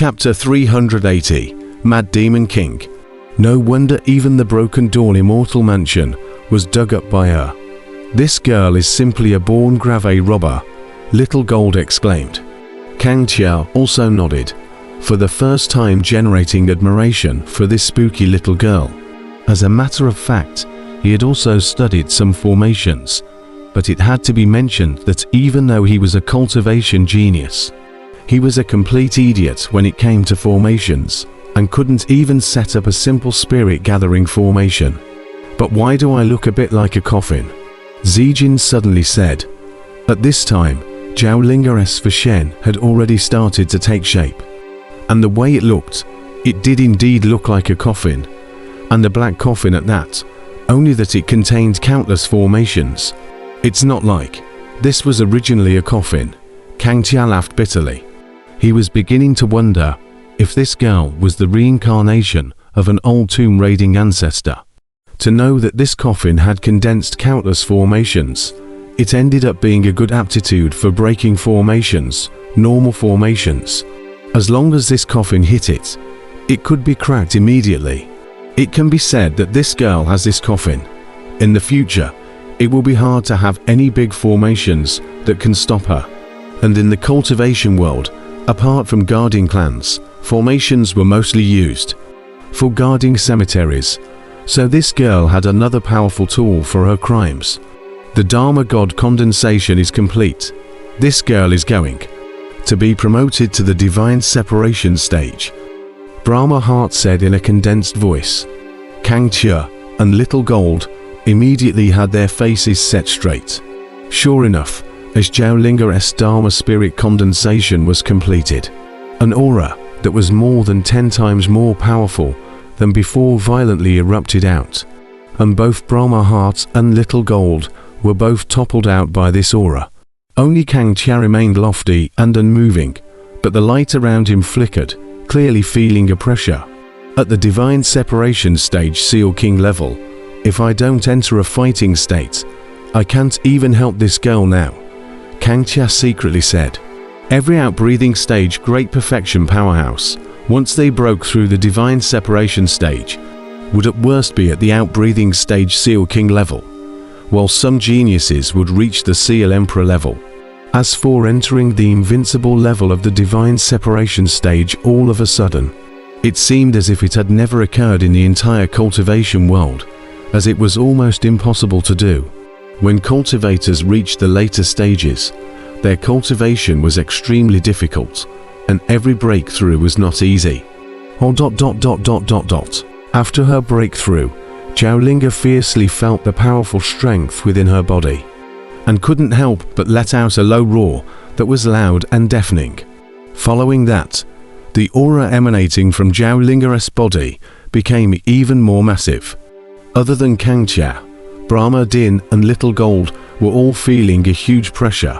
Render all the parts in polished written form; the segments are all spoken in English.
Chapter 380 Mad Demon King. No wonder even the broken dawn immortal mansion was dug up by her. This girl is simply a born grave robber, Little Gold exclaimed. Kang Tia also nodded, for the first time generating admiration for this spooky little girl. As a matter of fact, he had also studied some formations, but it had to be mentioned that even though he was a cultivation genius, he was a complete idiot when it came to formations, and couldn't even set up a simple spirit gathering formation. But why do I look a bit like a coffin? Zijin suddenly said. At this time, Zhaolinger's Shen had already started to take shape. And the way it looked, it did indeed look like a coffin, and a black coffin at that, only that it contained countless formations. It's not like this was originally a coffin. Kang Tia laughed bitterly. He was beginning to wonder if this girl was the reincarnation of an old tomb-raiding ancestor. To know that this coffin had condensed countless formations, it ended up being a good aptitude for breaking formations, normal formations. As long as this coffin hit it, it could be cracked immediately. It can be said that this girl has this coffin. In the future, it will be hard to have any big formations that can stop her. And in the cultivation world, apart from guarding clans, formations were mostly used for guarding cemeteries. So this girl had another powerful tool for her crimes. The Dharma God condensation is complete. This girl is going to be promoted to the divine separation stage, Brahma Heart said in a condensed voice. Kang Tia and Little Gold immediately had their faces set straight. Sure enough, as Zhaolinger's Dharma spirit condensation was completed, an aura that was more than 10 times more powerful than before violently erupted out, and both Brahma Heart and Little Gold were both toppled out by this aura. Only Kang Tia remained lofty and unmoving, but the light around him flickered, clearly feeling a pressure. At the divine separation stage Seal King level, if I don't enter a fighting state, I can't even help this girl now, Kang Tia secretly said. Every outbreathing stage great perfection powerhouse, once they broke through the divine separation stage, would at worst be at the outbreathing stage Seal King level, while some geniuses would reach the Seal Emperor level. As for entering the invincible level of the divine separation stage, all of a sudden, it seemed as if it had never occurred in the entire cultivation world, as it was almost impossible to do. When cultivators reached the later stages, their cultivation was extremely difficult, and every breakthrough was not easy. After her breakthrough, Zhaolinger fiercely felt the powerful strength within her body, and couldn't help but let out a low roar that was loud and deafening. Following that, the aura emanating from Zhaolinger's body became even more massive. Other than Kang Tia, Brahma Din and Little Gold were all feeling a huge pressure.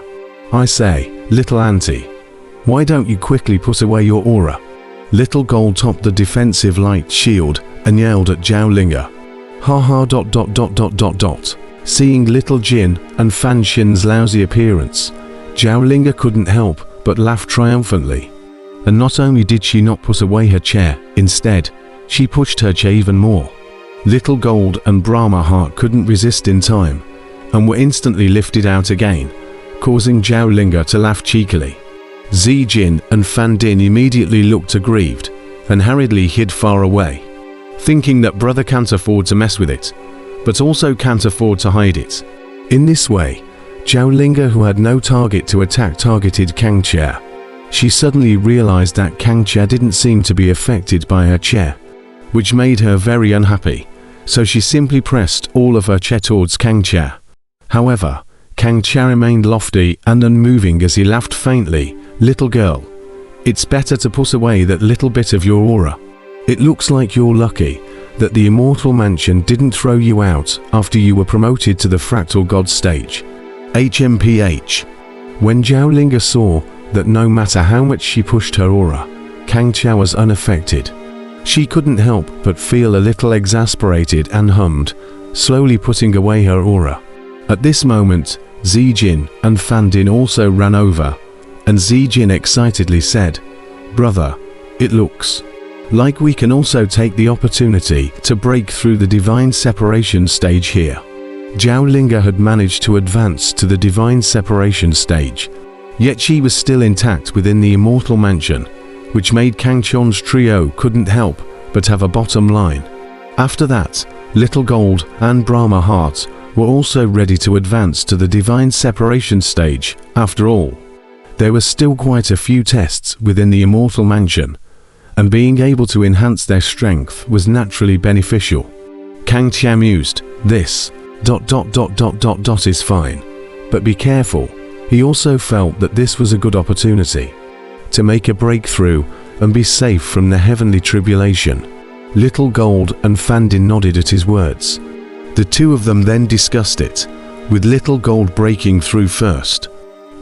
I say, little auntie, why don't you quickly put away your aura? Little Gold topped the defensive light shield and yelled at Zhaolinger. Seeing Little Jin and Fan Xin's lousy appearance, Zhaolinger couldn't help but laugh triumphantly. And not only did she not put away her chair, instead, she pushed her chair even more. Little Gold and Brahma Heart couldn't resist in time, and were instantly lifted out again, causing Zhaolinger to laugh cheekily. Zijin and Fan Din immediately looked aggrieved, and hurriedly hid far away, thinking that brother can't afford to mess with it, but also can't afford to hide it. In this way, Zhaolinger, who had no target to attack, targeted Kang Tia. She suddenly realized that Kang Tia didn't seem to be affected by her chair, which made her very unhappy, so she simply pressed all of her chair towards Kang Tia. However, Kang Tia remained lofty and unmoving as he laughed faintly. Little girl, it's better to put away that little bit of your aura. It looks like you're lucky that the Immortal Mansion didn't throw you out after you were promoted to the Fractal God stage. HMPH. When Zhaolinger saw that no matter how much she pushed her aura, Kang Tia was unaffected, she couldn't help but feel a little exasperated and hummed, slowly putting away her aura. At this moment, Zijin and Fan Din also ran over, and Zijin excitedly said, "Brother, It looks like we can also take the opportunity to break through the divine separation stage here. Zhaolinga had managed to advance to the divine separation stage, yet she was still intact within the immortal mansion, which made Kang Chon's trio couldn't help but have a bottom line. After that, Little Gold and Brahma Heart were also ready to advance to the divine separation stage. After all, there were still quite a few tests within the immortal mansion, and being able to enhance their strength was naturally beneficial. Kang Tia mused, this ... is fine, but be careful. He also felt that this was a good opportunity to make a breakthrough and be safe from the heavenly tribulation. Little Gold and Fandin nodded at his words. The two of them then discussed it, with Little Gold breaking through first.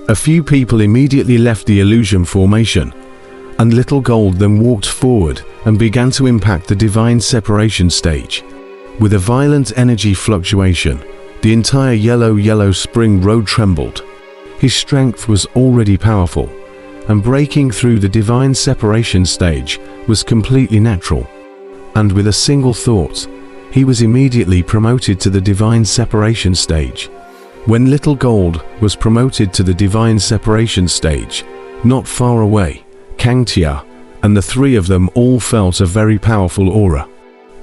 A few people immediately left the illusion formation, and Little Gold then walked forward and began to impact the divine separation stage. With a violent energy fluctuation, the entire yellow spring road trembled. His strength was already powerful, and breaking through the divine separation stage was completely natural. And with a single thought, he was immediately promoted to the divine separation stage. When Little Gold was promoted to the divine separation stage, not far away, Kang Tia and the three of them all felt a very powerful aura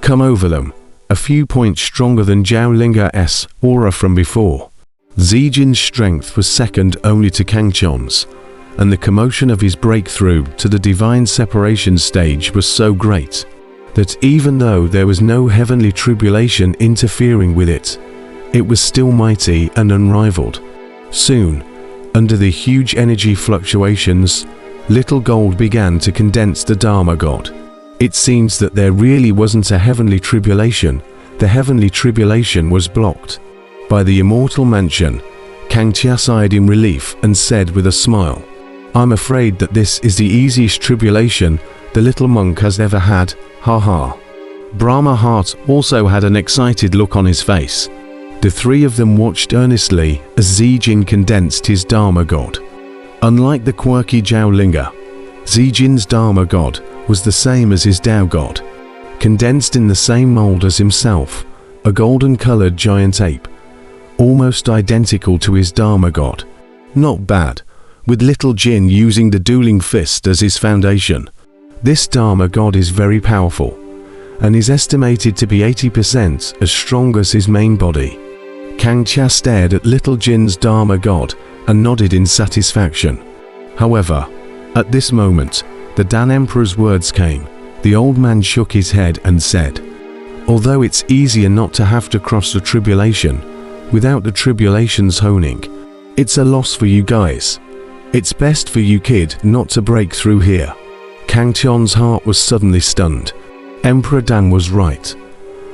come over them, a few points stronger than Zhaolinga's aura from before. Zijin's strength was second only to Kang Chon's, and the commotion of his breakthrough to the divine separation stage was so great that even though there was no heavenly tribulation interfering with it, it was still mighty and unrivaled. Soon, under the huge energy fluctuations, Little Gold began to condense the Dharma God. It seems that there really wasn't a heavenly tribulation. The heavenly tribulation was blocked by the immortal mansion. Kang Tia sighed in relief and said with a smile, I'm afraid that this is the easiest tribulation the little monk has ever had, haha. Brahma Heart also had an excited look on his face. The three of them watched earnestly as Zijin condensed his Dharma God. Unlike the quirky Zhaolinga, Zijin's Dharma God was the same as his Tao God, condensed in the same mold as himself, a golden-colored giant ape, almost identical to his Dharma God. Not bad, with Little Jin using the dueling fist as his foundation. This Dharma God is very powerful, and is estimated to be 80% as strong as his main body. Kang Tia stared at Little Jin's Dharma God and nodded in satisfaction. However, at this moment, the Dan Emperor's words came. The old man shook his head and said, although it's easier not to have to cross the tribulation without the tribulation's honing, it's a loss for you guys. It's best for you kid not to break through here. Kang Chon's heart was suddenly stunned. Emperor Dan was right.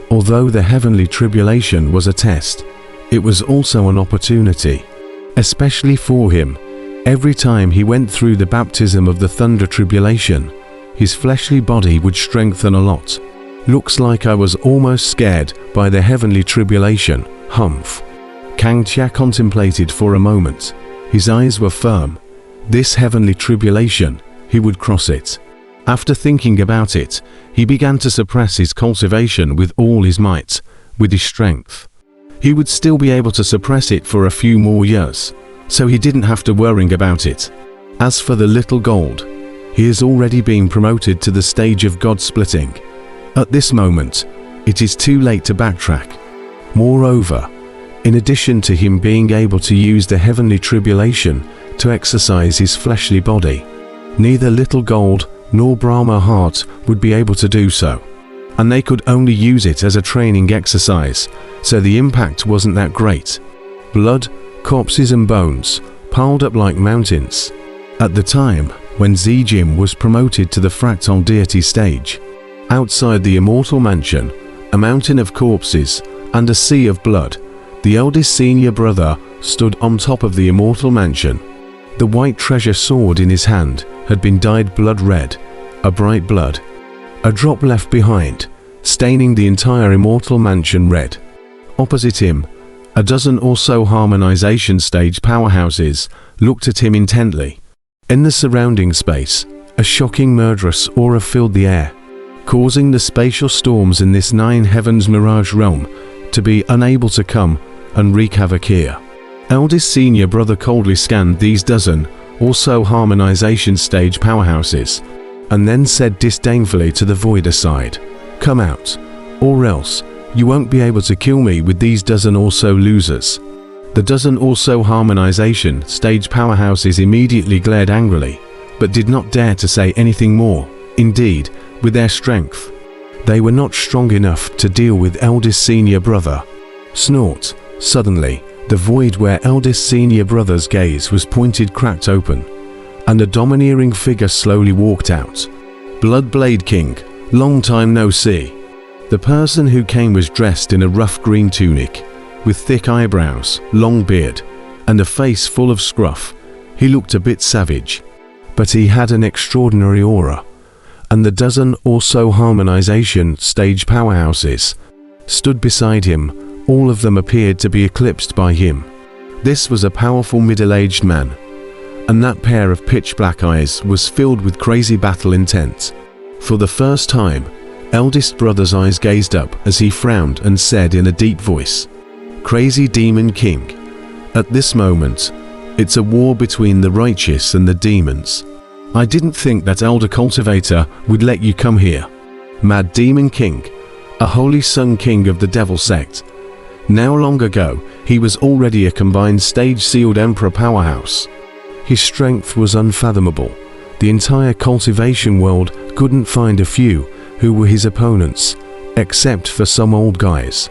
Although the heavenly tribulation was a test, it was also an opportunity, especially for him. Every time he went through the baptism of the thunder tribulation, his fleshly body would strengthen a lot. Looks like I was almost scared by the heavenly tribulation, humph. Kang Tia contemplated for a moment. His eyes were firm. This heavenly tribulation, he would cross it. After thinking about it, he began to suppress his cultivation with all his might, with his strength. He would still be able to suppress it for a few more years, so he didn't have to worry about it. As for the Little Gold, he has already been promoted to the stage of God splitting. At this moment, it is too late to backtrack. Moreover, in addition to him being able to use the heavenly tribulation to exercise his fleshly body, neither Little Gold nor Brahma Heart would be able to do so, and they could only use it as a training exercise, so the impact wasn't that great. Blood, corpses and bones piled up like mountains. At the time when Zijin was promoted to the fractal deity stage, outside the immortal mansion, a mountain of corpses and a sea of blood, the eldest senior brother stood on top of the immortal mansion. The white treasure sword in his hand had been dyed blood red, a bright blood. A drop left behind, staining the entire immortal mansion red. Opposite him, a dozen or so harmonization stage powerhouses looked at him intently. In the surrounding space, a A shocking murderous aura filled the air, causing the spatial storms in this nine heavens mirage realm to be unable to come and wreak havoc here. Eldest senior brother coldly scanned these dozen also harmonization stage powerhouses, and then said disdainfully to the void aside, "Come out, or else you won't be able to kill me with these dozen also losers." The dozen also harmonization stage powerhouses immediately glared angrily, but did not dare to say anything more. Indeed, with their strength, they were not strong enough to deal with eldest senior brother. Snort. Suddenly, the void where eldest senior brother's gaze was pointed cracked open, and a domineering figure slowly walked out. Bloodblade King, long time no see. The person who came was dressed in a rough green tunic, with thick eyebrows, long beard, and a face full of scruff. He looked a bit savage, but he had an extraordinary aura, and the dozen also harmonization stage powerhouses stood beside him. All of them appeared to be eclipsed by him. This was a powerful middle-aged man, and that pair of pitch-black eyes was filled with crazy battle intent. For the first time, eldest brother's eyes gazed up as he frowned and said in a deep voice, "Crazy Demon King, at this moment, it's a war between the righteous and the demons. I didn't think that Elder Cultivator would let you come here. Mad Demon King, a holy sun king of the devil sect. Now long ago, he was already a combined stage-sealed emperor powerhouse. His strength was unfathomable. The entire cultivation world couldn't find a few who were his opponents, except for some old guys.